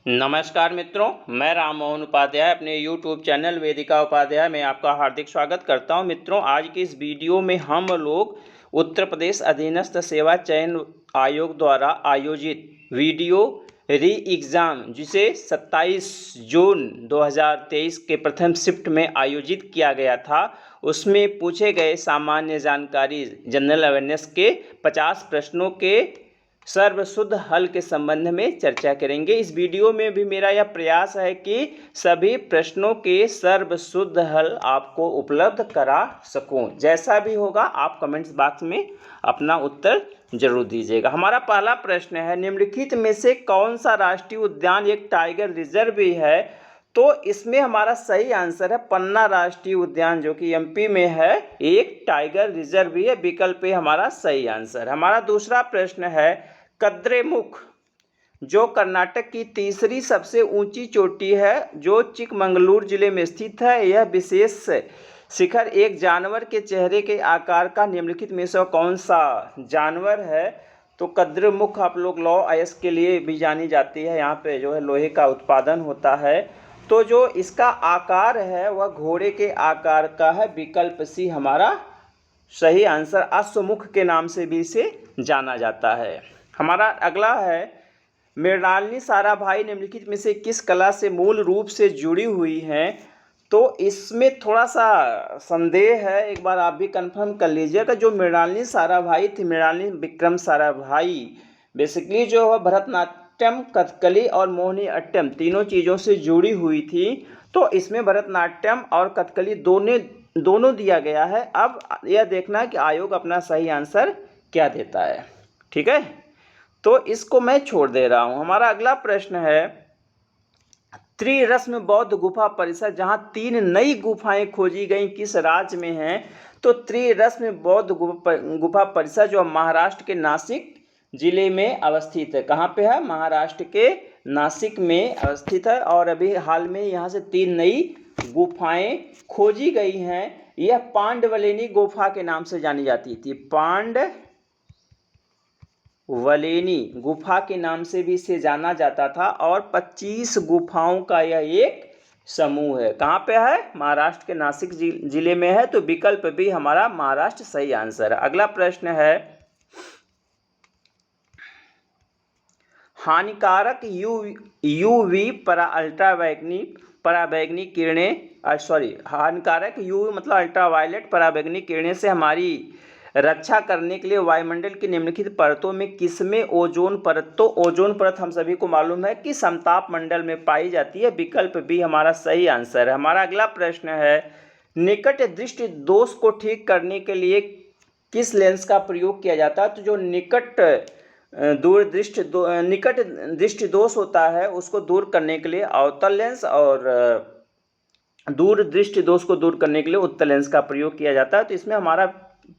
नमस्कार मित्रों, मैं राम मोहन उपाध्याय अपने YouTube चैनल वेदिका उपाध्याय में आपका हार्दिक स्वागत करता हूं। मित्रों, आज की इस वीडियो में हम लोग उत्तर प्रदेश अधीनस्थ सेवा चयन आयोग द्वारा आयोजित वीडियो री एग्ज़ाम जिसे 27 जून 2023 के प्रथम शिफ्ट में आयोजित किया गया था, उसमें पूछे गए सामान्य जानकारी जनरल अवेयरनेस के 50 प्रश्नों के सर्वशुद्ध हल के संबंध में चर्चा करेंगे। इस वीडियो में भी मेरा यह प्रयास है कि सभी प्रश्नों के सर्वशुद्ध हल आपको उपलब्ध करा सकूं। जैसा भी होगा आप कमेंट्स बॉक्स में अपना उत्तर जरूर दीजिएगा। हमारा पहला प्रश्न है, निम्नलिखित में से कौन सा राष्ट्रीय उद्यान एक टाइगर रिजर्व भी है? तो इसमें हमारा सही आंसर है पन्ना राष्ट्रीय उद्यान, जो कि एमपी में है, एक टाइगर रिजर्व भी है। विकल्प पे हमारा सही आंसर। हमारा दूसरा प्रश्न है, कद्रेमुख जो कर्नाटक की तीसरी सबसे ऊंची चोटी है, जो चिकमंगलूर जिले में स्थित है, यह विशेष शिखर एक जानवर के चेहरे के आकार का निम्नलिखित में से कौन सा जानवर है? तो कद्रेमुख आप लोग लौह अयस्क के लिए भी जानी जाती है। यहाँ पे जो है लोहे का उत्पादन होता है। तो जो इसका आकार है वह घोड़े के आकार का है। विकल्प सी हमारा सही आंसर। अश्वमुख के नाम से भी इसे जाना जाता है। हमारा अगला है, मृणालिनी साराभाई निम्नलिखित में से किस कला से मूल रूप से जुड़ी हुई हैं? तो इसमें थोड़ा सा संदेह है, एक बार आप भी कंफर्म कर लीजिएगा। जो मृणालिनी साराभाई थी, मृणालिनी विक्रम साराभाई, बेसिकली जो है भरतनाट्यम, कथकली और मोहिनी अट्टम तीनों चीज़ों से जुड़ी हुई थी। तो इसमें भरतनाट्यम और कथकली दोनों दिया गया है। अब यह देखना है कि आयोग अपना सही आंसर क्या देता है। ठीक है, तो इसको मैं छोड़ दे रहा हूं। हमारा अगला प्रश्न है, त्रिरत्न बौद्ध गुफा परिसर जहां 3 नई गुफाएं खोजी गई, किस राज्य में हैं? तो त्रिरत्न बौद्ध गुफा परिसर जो महाराष्ट्र के नासिक जिले में अवस्थित है। कहाँ पे है? महाराष्ट्र के नासिक में अवस्थित है। और अभी हाल में यहाँ से 3 नई गुफाएं खोजी गई हैं। यह पांडवलेनी गुफा के नाम से जानी जाती थी। पांडवलेनी गुफा के नाम से भी इसे जाना जाता था। और 25 गुफाओं का यह एक समूह है। कहाँ पे है? महाराष्ट्र के नासिक जिले में है। तो विकल्प भी हमारा महाराष्ट्र सही आंसर है। अगला प्रश्न है, हानिकारक यूवी पराबैंगनी किरणें हानिकारक यूवी मतलब अल्ट्रावायलेट पराबैंगनी किरणें से हमारी रक्षा करने के लिए वायुमंडल की निम्नलिखित परतों में किसमें ओजोन परत? तो ओजोन परत हम सभी को मालूम है कि समताप मंडल में पाई जाती है। विकल्प भी हमारा सही आंसर है। हमारा अगला प्रश्न है, निकट दृष्टि दोष को ठीक करने के लिए किस लेंस का प्रयोग किया जाता है? तो जो निकट दृष्टि दोष होता है उसको दूर करने के लिए अवतल लेंस, और दूर दृष्टि दोष को दूर करने के लिए उत्तल लेंस का प्रयोग किया जाता है। तो इसमें हमारा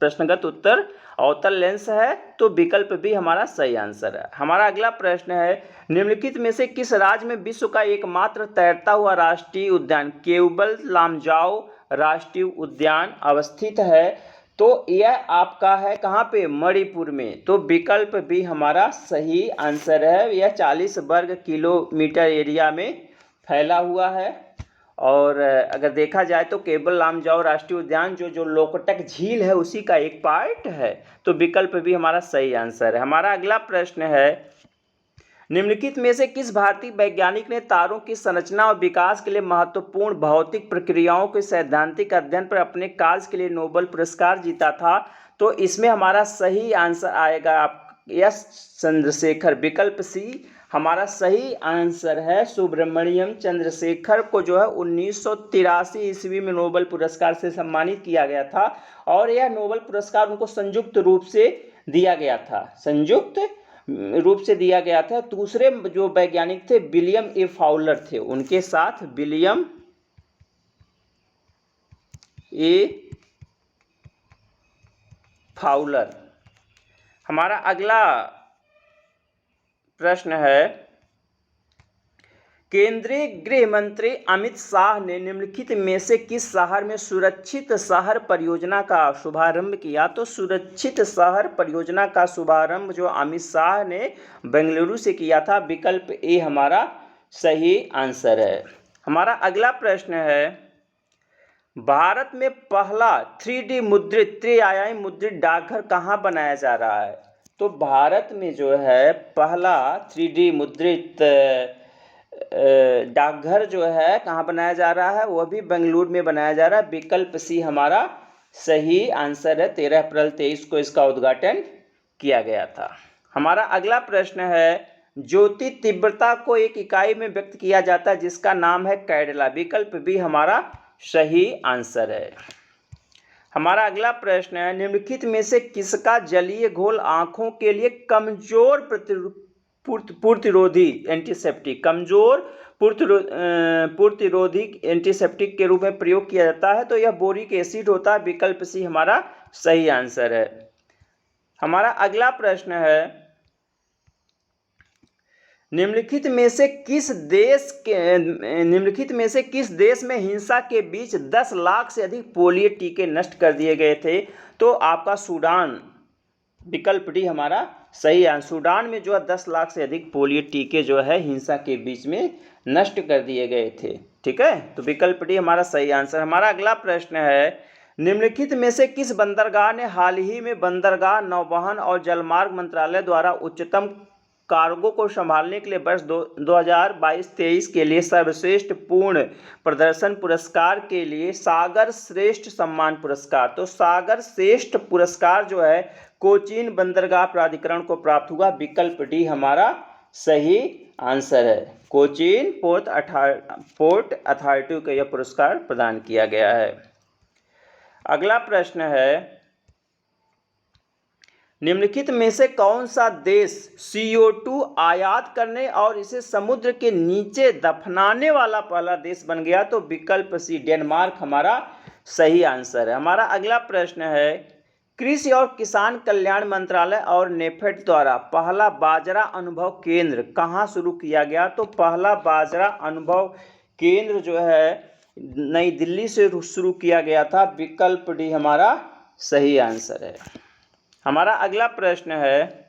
प्रश्नगत उत्तर अवतल लेंस है। तो विकल्प भी हमारा सही आंसर है। हमारा अगला प्रश्न है, निम्नलिखित में से किस राज्य में विश्व का एकमात्र तैरता हुआ राष्ट्रीय उद्यान केवल लामजाओ राष्ट्रीय उद्यान अवस्थित है? तो यह आपका है कहाँ पे? मणिपुर में। तो विकल्प भी हमारा सही आंसर है। यह 40 वर्ग किलोमीटर एरिया में फैला हुआ है। और अगर देखा जाए तो केवल लामजाओ राष्ट्रीय उद्यान जो लोकटक झील है उसी का एक पार्ट है। तो विकल्प भी हमारा सही आंसर है। हमारा अगला प्रश्न है, निम्नलिखित में से किस भारतीय वैज्ञानिक ने तारों की संरचना और विकास के लिए महत्वपूर्ण भौतिक प्रक्रियाओं के सैद्धांतिक अध्ययन पर अपने कार्य के लिए नोबेल पुरस्कार जीता था? तो इसमें हमारा सही आंसर आएगा एस चंद्रशेखर। विकल्प सी हमारा सही आंसर है। सुब्रमण्यम चंद्रशेखर को जो है 1983 ईस्वी में नोबेल पुरस्कार से सम्मानित किया गया था। और यह नोबेल पुरस्कार उनको संयुक्त रूप से दिया गया था। दूसरे जो वैज्ञानिक थे विलियम ए फाउलर थे, उनके साथ विलियम ए फाउलर। हमारा अगला प्रश्न है, केंद्रीय गृह मंत्री अमित शाह ने निम्नलिखित में से किस शहर में सुरक्षित शहर परियोजना का शुभारंभ किया? तो सुरक्षित शहर परियोजना का शुभारंभ जो अमित शाह ने बेंगलुरु से किया था। विकल्प ए हमारा सही आंसर है। हमारा अगला प्रश्न है, भारत में पहला 3D मुद्रित त्रिआयामी मुद्रित डाकघर कहाँ बनाया जा रहा है? तो भारत में जो है पहला 3D मुद्रित डाकघर जो है कहाँ बनाया जा रहा है? वह भी बेंगलुरु में बनाया जा रहा है। विकल्प सी हमारा सही आंसर है। 13 अप्रैल 23 को इसका उद्घाटन किया गया था। हमारा अगला प्रश्न है, ज्योति तीव्रता को एक इकाई में व्यक्त किया जाता है जिसका नाम है कैडेला। विकल्प बी हमारा सही आंसर है। हमारा अगला प्रश्न है, निम्नलिखित में से किसका जलीय घोल आंखों के लिए कमजोर प्रतिरोधी एंटीसेप्टिक कमजोर प्रतिरोधी एंटीसेप्टिक के रूप में प्रयोग किया जाता है? तो यह बोरिक एसिड होता है। विकल्प सी हमारा सही आंसर है। हमारा अगला प्रश्न है, निम्नलिखित में से किस देश में हिंसा के बीच 10 लाख से अधिक पोलियो टीके नष्ट कर दिए गए थे? तो आपका सूडान। विकल्प डी हमारा सही आंसर। सूडान में जो है 10 लाख से अधिक पोलियो टीके जो है हिंसा के बीच में नष्ट कर दिए गए थे। ठीक है, तो विकल्प डी हमारा सही आंसर। हमारा अगला प्रश्न है, निम्नलिखित में से किस बंदरगाह ने हाल ही में बंदरगाह, नौवहन और जलमार्ग मंत्रालय द्वारा उच्चतम कार्गो को संभालने के लिए वर्ष 2022-23 के लिए सर्वश्रेष्ठ पूर्ण प्रदर्शन पुरस्कार के लिए सागर श्रेष्ठ सम्मान पुरस्कार? तो सागर श्रेष्ठ पुरस्कार जो है कोचीन बंदरगाह प्राधिकरण को प्राप्त हुआ। विकल्प डी हमारा सही आंसर है। कोचीन पोर्ट अथॉरिटी को यह पुरस्कार प्रदान किया गया है। अगला प्रश्न है, निम्नलिखित में से कौन सा देश CO2 आयात करने और इसे समुद्र के नीचे दफनाने वाला पहला देश बन गया? तो विकल्प सी डेनमार्क हमारा सही आंसर है। हमारा अगला प्रश्न है, कृषि और किसान कल्याण मंत्रालय और नेफेड द्वारा पहला बाजरा अनुभव केंद्र कहाँ शुरू किया गया? तो पहला बाजरा अनुभव केंद्र जो है नई दिल्ली से शुरू किया गया था। विकल्प डी हमारा सही आंसर है। हमारा अगला प्रश्न है,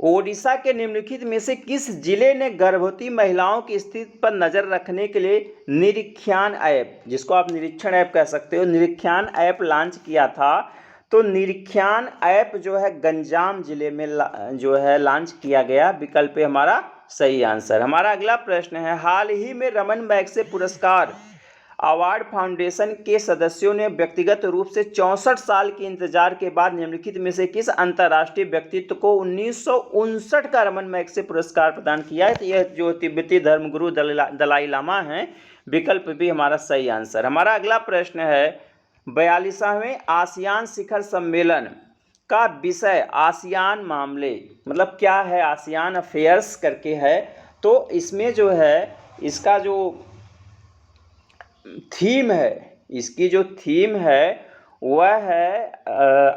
ओडिशा के निम्नलिखित में से किस जिले ने गर्भवती महिलाओं की स्थिति पर नजर रखने के लिए निरीक्षण ऐप, जिसको आप निरीक्षण ऐप कह सकते हो, निरीक्षण ऐप लॉन्च किया था? तो निरीक्षण ऐप जो है गंजाम जिले में जो है लॉन्च किया गया। विकल्प हमारा सही आंसर। हमारा अगला प्रश्न है, हाल ही में रमन मैग्सेसे पुरस्कार अवार्ड फाउंडेशन के सदस्यों ने व्यक्तिगत रूप से 64 साल के इंतजार के बाद निम्नलिखित में से किस अंतर्राष्ट्रीय व्यक्तित्व को 1959 का रमन मैग्सेसे पुरस्कार प्रदान किया है? तो यह जो तिब्बती धर्मगुरु दलाई लामा हैं। विकल्प भी हमारा सही आंसर। हमारा अगला प्रश्न है, 42वें आसियान शिखर सम्मेलन का विषय आसियान मामले, मतलब क्या है? आसियान अफेयर्स करके है। तो इसमें जो है इसका जो थीम है, इसकी जो थीम है वह है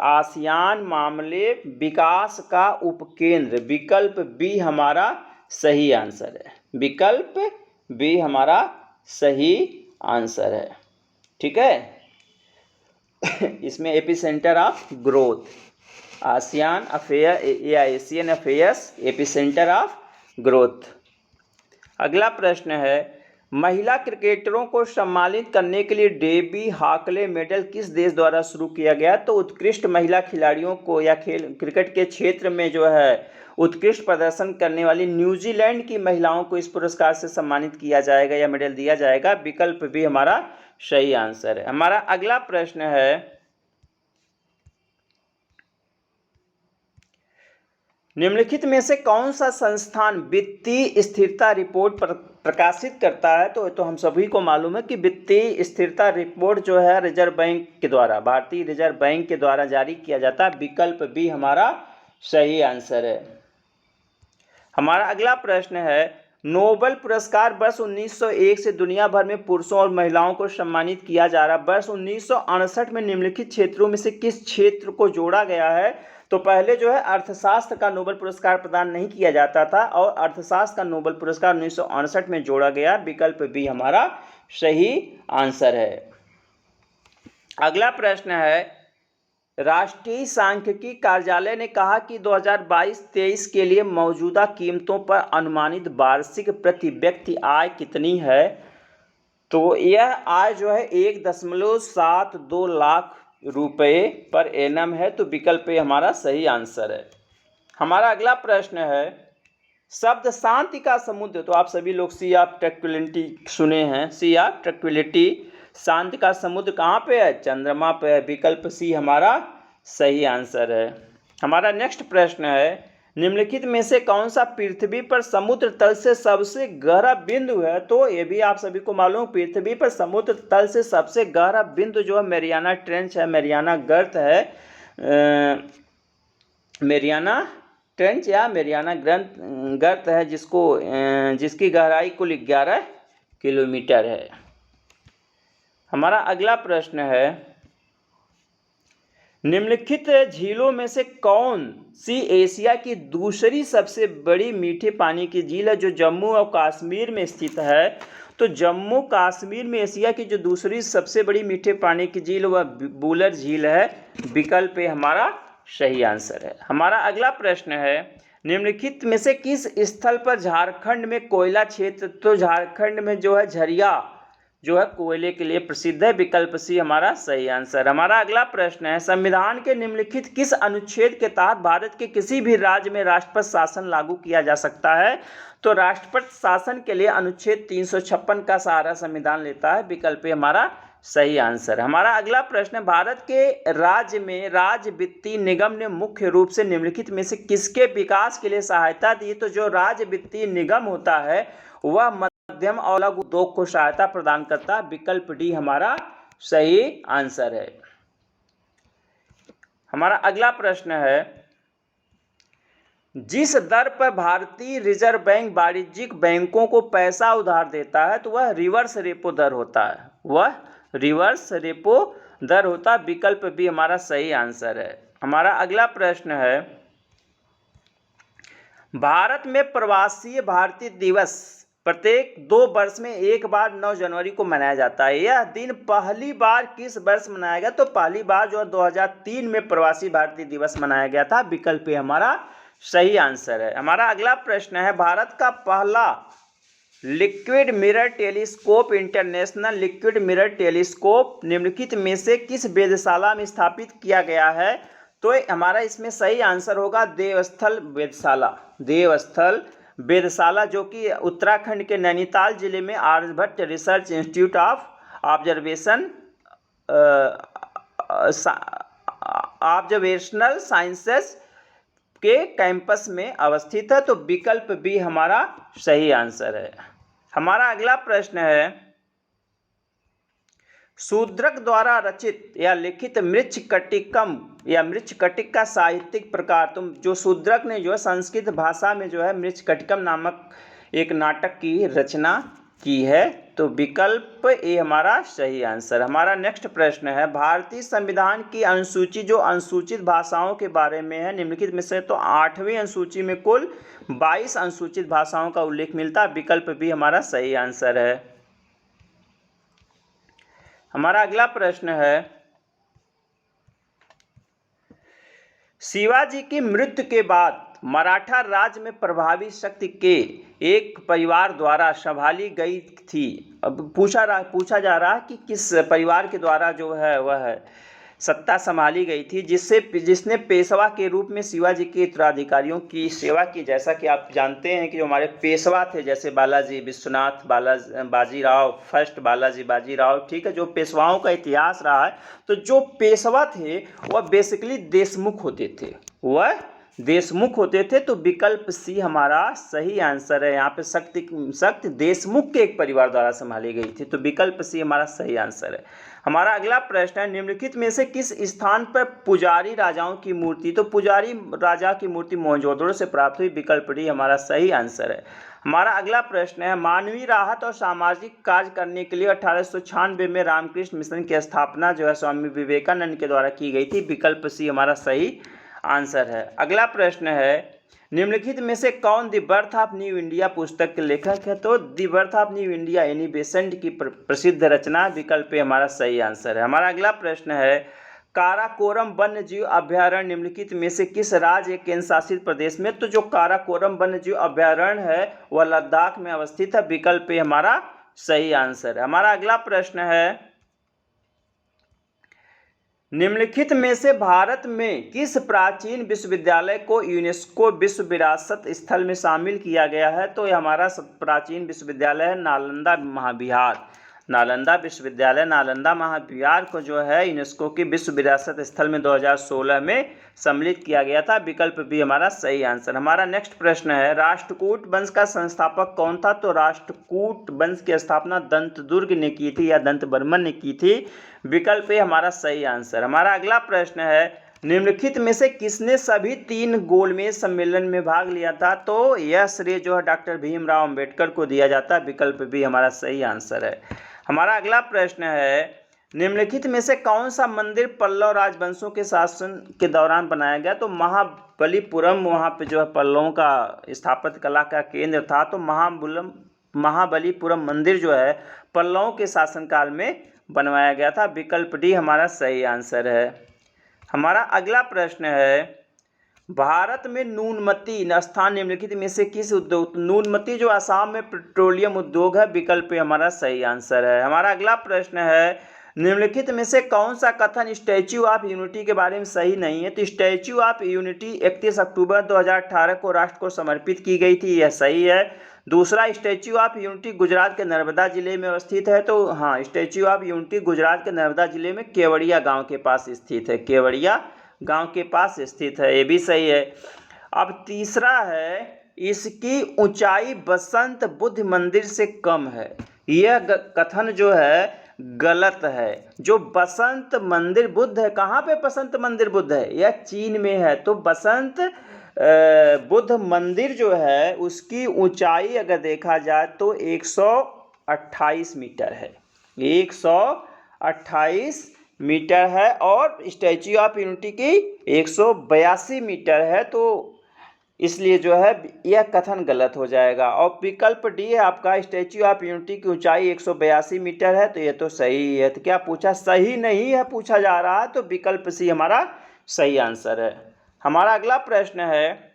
आसियान मामले विकास का उपकेंद्र। विकल्प बी हमारा सही आंसर है। विकल्प बी हमारा सही आंसर है। ठीक है, इसमें epicentre of growth, ASEAN affair या Asian affairs epicentre of growth. अगला प्रश्न है, महिला क्रिकेटरों को सम्मानित करने के लिए डेबी हाकले मेडल किस देश द्वारा शुरू किया गया? तो उत्कृष्ट महिला खिलाड़ियों को या क्रिकेट के क्षेत्र में जो है उत्कृष्ट प्रदर्शन करने वाली न्यूजीलैंड की महिलाओं को इस पुरस्कार से सम्मानित किया जाएगा या मेडल दिया जाएगा। विकल्प भी हमारा सही आंसर है। हमारा अगला प्रश्न है, निम्नलिखित में से कौन सा संस्थान वित्तीय स्थिरता रिपोर्ट प्रकाशित करता है? तो हम सभी को मालूम है कि वित्तीय स्थिरता रिपोर्ट जो है रिजर्व बैंक के द्वारा, भारतीय रिजर्व बैंक के द्वारा जारी किया जाता है। विकल्प बी हमारा सही आंसर है। हमारा अगला प्रश्न है, नोबेल पुरस्कार वर्ष 1901 से दुनिया भर में पुरुषों और महिलाओं को सम्मानित किया जा रहा है। वर्ष 1968 में निम्नलिखित क्षेत्रों में से किस क्षेत्र को जोड़ा गया है? तो पहले जो है अर्थशास्त्र का नोबेल पुरस्कार प्रदान नहीं किया जाता था और अर्थशास्त्र का नोबेल पुरस्कार 1968 में जोड़ा गया। विकल्प बी हमारा सही आंसर है। अगला प्रश्न है, राष्ट्रीय सांख्यिकी कार्यालय ने कहा कि 2022-23 के लिए मौजूदा कीमतों पर अनुमानित वार्षिक प्रति व्यक्ति आय कितनी है। तो यह आय जो है 1.72 लाख रुपये पर एनम है। तो विकल्प ए हमारा सही आंसर है। हमारा अगला प्रश्न है, शब्द शांति का समुद्र, तो आप सभी लोग सी ऑफ ट्रैंक्विलिटी सुने हैं। सी ऑफ ट्रैंक्विलिटी, शांति का समुद्र कहाँ पे है? चंद्रमा पे है। विकल्प सी हमारा सही आंसर है। हमारा नेक्स्ट प्रश्न है, निम्नलिखित में से कौन सा पृथ्वी पर समुद्र तल से सबसे गहरा बिंदु है। तो ये भी आप सभी को मालूम, पृथ्वी पर समुद्र तल से सबसे गहरा बिंदु जो है मैरियाना ट्रेंच है, मैरियाना गर्त है। मैरियाना ट्रेंच या मैरियाना गर्त है, जिसकी गहराई कुल 11 किलोमीटर है। हमारा अगला प्रश्न है, निम्नलिखित झीलों में से कौन सी एशिया की दूसरी सबसे बड़ी मीठे पानी की झील है जो जम्मू और कश्मीर में स्थित है। तो जम्मू कश्मीर में एशिया की जो दूसरी सबसे बड़ी मीठे पानी की झील वह बुलर झील है। विकल्प ए हमारा सही आंसर है। हमारा अगला प्रश्न है, निम्नलिखित में से किस स्थल पर झारखंड में कोयला क्षेत्र, तो झारखंड में जो है झरिया जो है कोयले के लिए प्रसिद्ध है। विकल्प सी हमारा सही आंसर। हमारा अगला प्रश्न है, संविधान के निम्नलिखित किस अनुच्छेद के तहत भारत के किसी भी राज्य में राष्ट्रपति शासन लागू किया जा सकता है। तो राष्ट्रपति शासन के लिए अनुच्छेद 356 का सहारा संविधान लेता है। विकल्प ए हमारा सही आंसर। हमारा अगला प्रश्न है, भारत के राज्य में राज्य वित्तीय निगम ने मुख्य रूप से निम्नलिखित में से किसके विकास के लिए सहायता दी। तो जो राज्य वित्तीय निगम होता है वह मध्यम और लघु उद्योग को सहायता प्रदान करता है। विकल्प डी हमारा सही आंसर है। हमारा अगला प्रश्न है, जिस दर पर भारतीय रिजर्व बैंक वाणिज्यिक बैंकों को पैसा उधार देता है तो वह रिवर्स रेपो दर होता है। वह रिवर्स रेपो दर होता है। विकल्प बी हमारा सही आंसर है। हमारा अगला प्रश्न है, भारत में प्रवासी भारतीय दिवस प्रत्येक 2 वर्ष में एक बार 9 जनवरी को मनाया जाता है। यह दिन पहली बार किस वर्ष मनाया गया। तो पहली बार जो 2003 में प्रवासी भारतीय दिवस मनाया गया था। विकल्प ए हमारा सही आंसर है। हमारा अगला प्रश्न है, भारत का पहला liquid mirror telescope, international liquid mirror telescope निम्नलिखित में से किस वेधशाला में स्थापित किया गया है। तो हमारा इसमें सही आंसर होगा देवस्थल वेधशाला। देवस्थल वेधशाला जो कि उत्तराखंड के नैनीताल जिले में Aryabhatta research institute of observational sciences के कैंपस में अवस्थित है। तो विकल्प बी हमारा सही आंसर है। हमारा अगला प्रश्न है, शूद्रक द्वारा रचित या लिखित मृच्छकटिकम या मृच्छकटिक का साहित्यिक प्रकार। तुम जो शूद्रक ने जो है संस्कृत भाषा में जो है मृच्छकटिकम नामक एक नाटक की रचना की है। तो विकल्प ए हमारा सही आंसर। हमारा नेक्स्ट प्रश्न है, भारतीय संविधान की अनुसूची जो अनुसूचित भाषाओं के बारे में है निम्नलिखित में से तो 8वीं अनुसूची में कुल 22 अनुसूचित भाषाओं का उल्लेख मिलता है। विकल्प बी हमारा सही आंसर है। हमारा अगला प्रश्न है, शिवाजी की मृत्यु के बाद मराठा राज्य में प्रभावी शक्ति के एक परिवार द्वारा संभाली गई थी। अब पूछा जा रहा है कि किस परिवार के द्वारा जो है वह सत्ता संभाली गई थी जिसने पेशवा के रूप में शिवाजी के उत्तराधिकारियों की सेवा की। जैसा कि आप जानते हैं कि जो हमारे पेशवा थे जैसे बालाजी विश्वनाथ बाजीराव फर्स्ट बालाजी बाजीराव, ठीक है, जो पेशवाओं का इतिहास रहा है। तो जो पेशवा थे वह बेसिकली देशमुख होते थे, वह देशमुख होते थे। तो विकल्प सी हमारा सही आंसर है। यहाँ पे शक्ति देशमुख के एक परिवार द्वारा संभाली गई थी। तो विकल्प सी हमारा सही आंसर है। हमारा अगला प्रश्न है, निम्नलिखित में से किस स्थान पर पुजारी राजाओं की मूर्ति। तो पुजारी राजा की मूर्ति मोहनजोदड़ो से प्राप्त हुई। विकल्प डी हमारा सही आंसर है। हमारा अगला प्रश्न है, मानवीय राहत और सामाजिक कार्य करने के लिए 1896 में रामकृष्ण मिशन की स्थापना जो है स्वामी विवेकानंद के द्वारा की गई थी। विकल्प सी हमारा सही आंसर है। अगला प्रश्न है, निम्नलिखित में से कौन the birth of new India पुस्तक के लेखक है। तो the birth of new India Annie Besant की प्रसिद्ध रचना। विकल्प हमारा सही आंसर है। हमारा अगला प्रश्न है, काराकोरम वन्य जीव अभयारण्य निम्नलिखित में से किस राज्य केंद्र शासित प्रदेश में? तो जो काराकोरम वन्य जीव अभयारण्य है वह लद्दाख में अवस्थित है। विकल्प ए हमारा सही आंसर है। हमारा अगला प्रश्न है, निम्नलिखित में से भारत में किस प्राचीन विश्वविद्यालय को यूनेस्को विश्व विरासत स्थल में शामिल किया गया है? तो यह हमारा प्राचीन विश्वविद्यालय है नालंदा महाविहार। नालंदा विश्वविद्यालय, नालंदा महाविहार को जो है यूनेस्को की विश्व विरासत स्थल में 2016 में सम्मिलित किया गया था। विकल्प बी हमारा सही आंसर। हमारा नेक्स्ट प्रश्न है, राष्ट्रकूट वंश का संस्थापक कौन था? तो राष्ट्रकूट वंश की स्थापना दंतदुर्ग ने की थी या दंतवर्मन ने की थी। विकल्प ए हमारा सही आंसर। हमारा अगला प्रश्न है, निम्नलिखित में से किसने सभी 3 गोलमेज सम्मेलन में भाग लिया था? तो यह श्रेय जो है डॉक्टर भीमराव अंबेडकर को दिया जाता है। विकल्प बी हमारा सही आंसर है। हमारा अगला प्रश्न है, निम्नलिखित में से कौन सा मंदिर पल्लव राजवंशों के शासन के दौरान बनाया गया? तो महाबलीपुरम, वहाँ पे जो है पल्लवों का स्थापत्य कला का केंद्र था। तो महाबलीपुरम मंदिर जो है पल्लवों के शासनकाल में बनवाया गया था। विकल्प डी हमारा सही आंसर है। हमारा अगला प्रश्न है, भारत में नूनमती स्थान निम्नलिखित में से किस उद्योग? नूनमती जो असम में पेट्रोलियम उद्योग है। विकल्प हमारा सही आंसर है। हमारा अगला प्रश्न है, निम्नलिखित में से कौन सा कथन स्टैच्यू ऑफ यूनिटी के बारे में सही नहीं है? तो स्टैच्यू ऑफ यूनिटी 31 अक्टूबर 2018 को राष्ट्र को समर्पित की गई थी, यह सही है। दूसरा, स्टैच्यू ऑफ यूनिटी गुजरात के नर्मदा जिले में अवस्थित है। तो हाँ, स्टैच्यू ऑफ यूनिटी गुजरात के नर्मदा जिले में केवड़िया गाँव के पास स्थित है। केवड़िया गांव के पास स्थित है, ये भी सही है। अब तीसरा है, इसकी ऊंचाई बसंत बुद्ध मंदिर से कम है। यह कथन जो है गलत है। जो बसंत मंदिर बुद्ध है, कहाँ पे बसंत मंदिर बुद्ध है? यह चीन में है। तो बसंत बुद्ध मंदिर जो है उसकी ऊंचाई अगर देखा जाए तो 128 मीटर है। 128 मीटर है और स्टैच्यू ऑफ यूनिटी की 182 मीटर है। तो इसलिए जो है यह कथन गलत हो जाएगा। और विकल्प डी है आपका, स्टैच्यू ऑफ यूनिटी की ऊंचाई 182 मीटर है। तो ये तो सही है। तो क्या पूछा? सही नहीं है पूछा जा रहा है। तो विकल्प सी हमारा सही आंसर है। हमारा अगला प्रश्न है,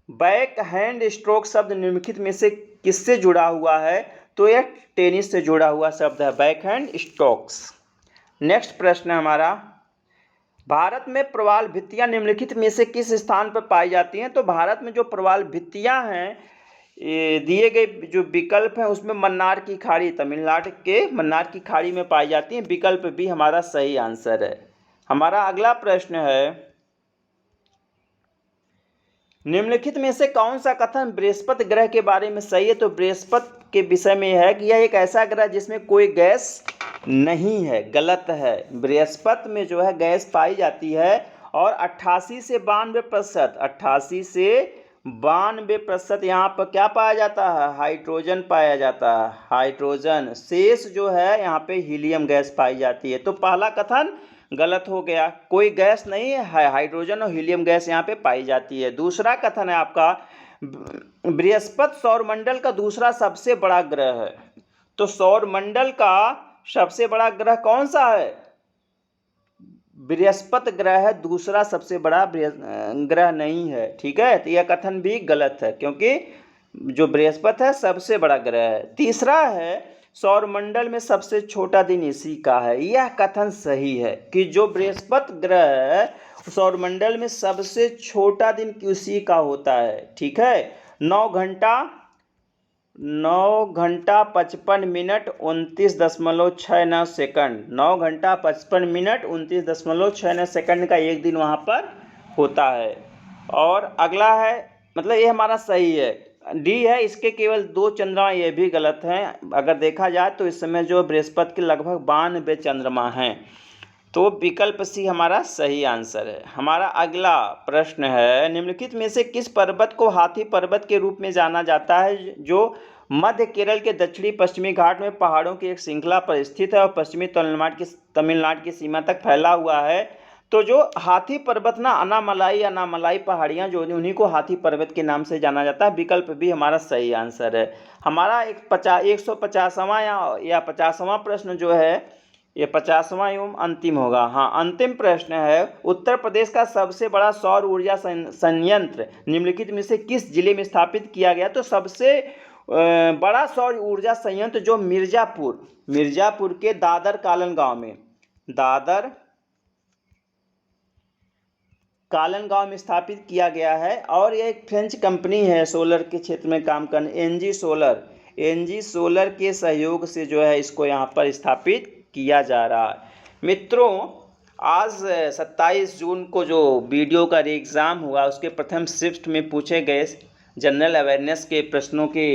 बैक हैंड स्ट्रोक शब्द निम्नलिखित में से किससे जुड़ा हुआ है? तो यह टेनिस से जुड़ा हुआ शब्द है, बैक हैंड स्ट्रोक्स। नेक्स्ट प्रश्न है हमारा, भारत में प्रवाल भित्तियां निम्नलिखित में से किस स्थान पर पाई जाती हैं? तो भारत में जो प्रवाल भित्तियां हैं, दिए गए जो विकल्प हैं उसमें मन्नार की खाड़ी, तमिलनाडु के मन्नार की खाड़ी में पाई जाती हैं। विकल्प भी हमारा सही आंसर है। हमारा अगला प्रश्न है, निम्नलिखित में से कौन सा कथन बृहस्पति ग्रह के बारे में सही है? तो बृहस्पति के विषय में है कि यह एक ऐसा ग्रह जिसमें कोई गैस नहीं है, गलत है। बृहस्पति में जो है गैस पाई जाती है और 88 से 92%, 88 से 92% यहाँ पर क्या पाया जाता है? हाइड्रोजन पाया जाता है, हाइड्रोजन। शेष जो है यहाँ पे हीलियम गैस पाई जाती है। तो पहला कथन गलत हो गया, कोई गैस नहीं है, हाइड्रोजन और हीलियम गैस यहाँ पे पाई जाती है। दूसरा कथन है आपका, बृहस्पति सौरमंडल का दूसरा सबसे बड़ा ग्रह है। तो सौरमंडल का सबसे बड़ा ग्रह कौन सा है? बृहस्पति ग्रह है, दूसरा सबसे बड़ा ग्रह नहीं है। ठीक है, तो यह कथन भी गलत है क्योंकि जो बृहस्पति है सबसे बड़ा ग्रह है। तीसरा है, सौरमंडल में सबसे छोटा दिन इसी का है। यह कथन सही है कि जो बृहस्पति ग्रह है सौरमंडल में सबसे छोटा दिन उसी का होता है। ठीक है, 9 घंटा 55 मिनट 29.69 सेकंड, 9 घंटा 55 मिनट 29.69 सेकंड का एक दिन वहाँ पर होता है। और अगला है, मतलब ये हमारा सही है, डी है, इसके केवल 2 चंद्रमा, ये भी गलत हैं। अगर देखा जाए तो इस समय जो बृहस्पति के लगभग 92 चंद्रमा हैं। तो विकल्प सी हमारा सही आंसर है। हमारा अगला प्रश्न है, निम्नलिखित में से किस पर्वत को हाथी पर्वत के रूप में जाना जाता है, जो मध्य केरल के दक्षिणी पश्चिमी घाट में पहाड़ों की एक श्रृंखला पर स्थित है और पश्चिमी तमिलनाडु की सीमा तक फैला हुआ है? तो जो हाथी पर्वत ना, अनामलाई पहाड़ियाँ जो उन्हीं को हाथी पर्वत के नाम से जाना जाता है। विकल्प भी हमारा सही आंसर है। हमारा 150वां या 50वां प्रश्न जो है ये 50वां एवं अंतिम होगा। हाँ, अंतिम प्रश्न है, उत्तर प्रदेश का सबसे बड़ा सौर ऊर्जा संयंत्र निम्नलिखित में से किस जिले में स्थापित किया गया? तो सबसे बड़ा सौर ऊर्जा संयंत्र जो मिर्जापुर के दादर कालन गांव में, दादर कालन गांव में स्थापित किया गया है। और ये एक फ्रेंच कंपनी है सोलर के क्षेत्र में काम करने, एनजी सोलर के सहयोग से जो है इसको यहाँ पर स्थापित किया जा रहा है। मित्रों, आज 27 जून को जो वीडियो का एग्ज़ाम हुआ उसके प्रथम शिफ्ट में पूछे गए जनरल अवेयरनेस के प्रश्नों के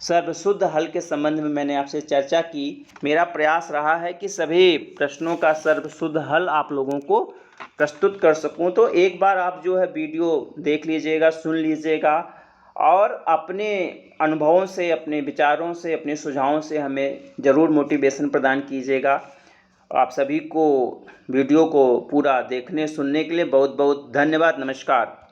सर्वशुद्ध हल के संबंध में मैंने आपसे चर्चा की। मेरा प्रयास रहा है कि सभी प्रश्नों का सर्वशुद्ध हल आप लोगों को प्रस्तुत कर सकूं। तो एक बार आप जो है वीडियो देख लीजिएगा, सुन लीजिएगा और अपने अनुभवों से, अपने विचारों से, अपने सुझावों से हमें ज़रूर मोटिवेशन प्रदान कीजिएगा। आप सभी को वीडियो को पूरा देखने सुनने के लिए बहुत बहुत धन्यवाद। नमस्कार।